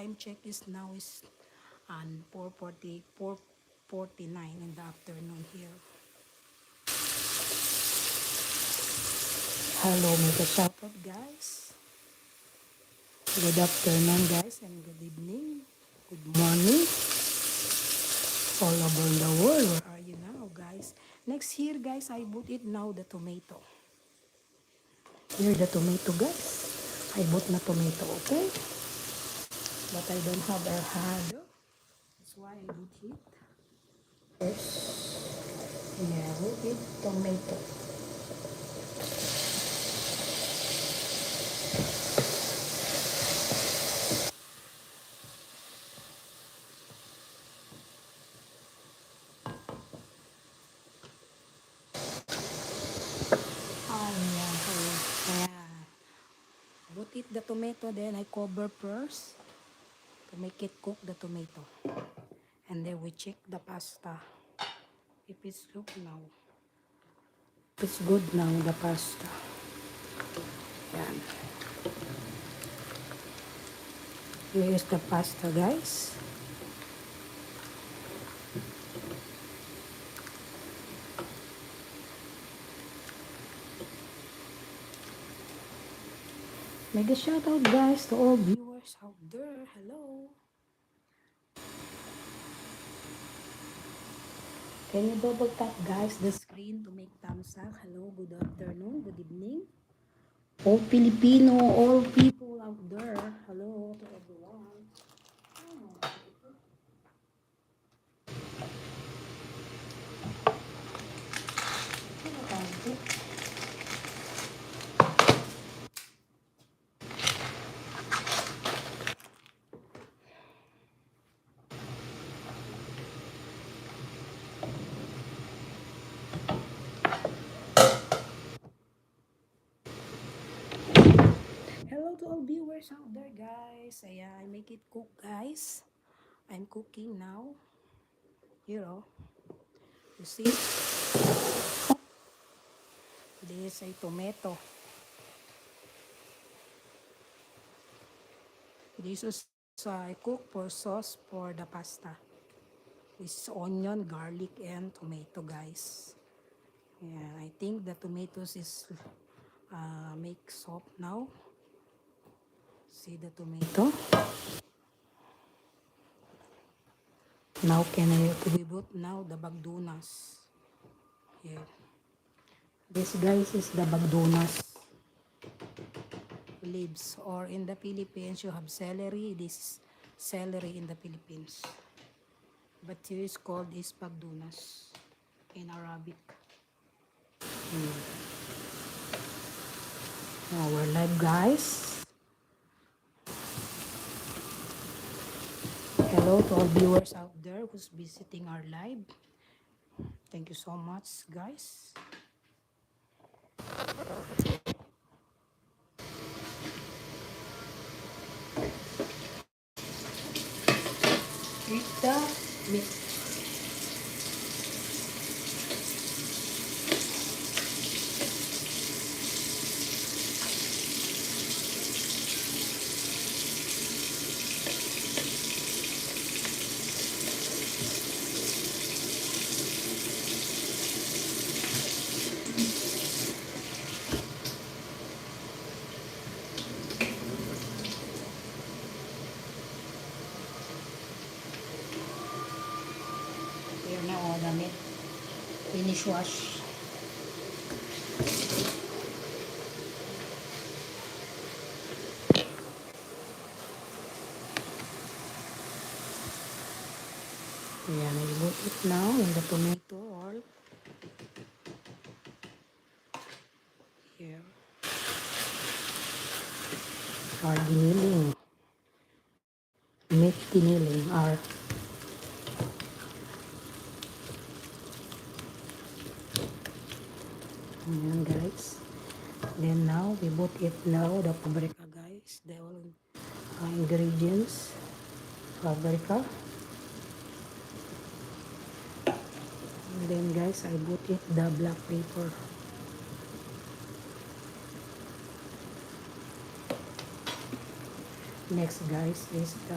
time check is now is 4:40, 4:49 in the afternoon here. Hello, make a shout out, guys. Good afternoon, guys, and good evening. Good morning. All over the world, where are you now, guys? Next here, guys, I put it now the tomato. Here the tomato, guys. I bought na tomato, okay? But I don't have a hand. That's why I put it. First, yeah, put it tomato. Yeah. Put it the tomato, then I cover first to make it cook the tomato. And then we check the pasta. If it's cooked now. If it's good now, the pasta. Yan. Here is the pasta, guys. Mega shout out, guys, to all viewers out there. Hello. Can you double tap, guys, the screen to make thumbs up? Hello, good afternoon, good evening. All Filipino, all people out there. Hello to everyone. Hello to all viewers out there, guys. Ayan, I make it cook, guys. I'm cooking now. You know, you see, this is a tomato. This is I cook for sauce for the pasta. With onion, garlic, and tomato, guys. Yeah, I think the tomatoes is make soft now. See the tomato. Now can I put now the bagdunas. Here. This, guys, is the bagdunas leaves, or in the Philippines you have celery. This is celery in the Philippines, but here is called is bagdunas in Arabic. Now we're live, guys. Hello to all viewers out there who's visiting our live. Thank you so much, guys. Eat the meat. Here na all the meat. Finish wash. Ayan, I put it now in the tomato oil. Here. Or giniling. Meat giniling or ayan, guys. Then now we put it now the paprika, guys. The all ingredients. Paprika. And then, guys, I put it the black pepper. Next, guys, is the